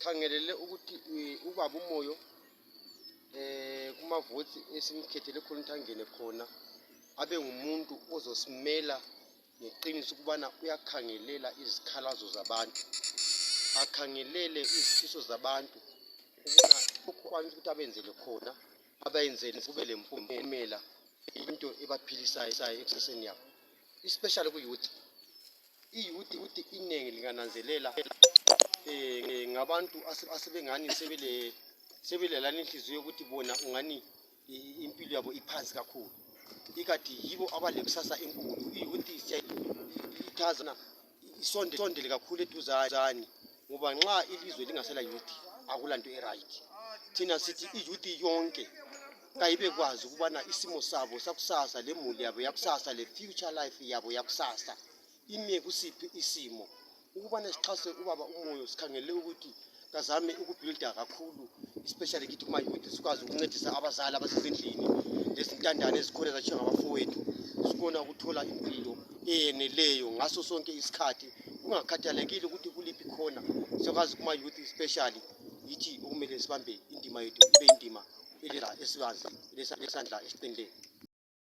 sikhangelele ukuthi ubaba uMoyo kumavoti esimkhethele khona ukuthi angene khona abe ngumuntu ozosimela ngeqiniso ukubana uyakhangelela izikhalazo zabantu, akhangelele izifiso zabantu ukubona ukukwanisa ukuthi abenzele khona abayenzele kube lempumela into ebaphilisayo ekuseni yabo, especially kuyouth. Iyouth iningi lingananzelela ngabantu asebengani sebelelana inhliziyo ukuthi bona ungani impilo yabo iphansi kakhulu, ikati yibo abalekusasa enkulu. Iyouth siyayithazana isondele kakhulu eduzane ngoba nxa ilizwe lingasela youth akulanto eright. Thina sithi iyouth yonke kayibe kwazi ukubana isimo sabo sakusasa, lemuli yabo yakusasa, le future life yabo yakusasa ime kusiphi isimo, ukubana sixhase ubaba uMoyo sikhangele ukuthi kazame ukubuilda kakhulu, especially kithi kuma youth sikwazi ukuncedisa abazali abasezindlini lezintandane ezikhona zatshiya ngabafowethu, sikona ukuthola impilo eyeneleyo ngaso sonke isikhathi kungakhathalekile ukuthi kuliphi khona. Siyakwazi kuma youth especially yithi okumele sibambe indima yethu ibe indima elera esibazi lesandla esiqinileyo.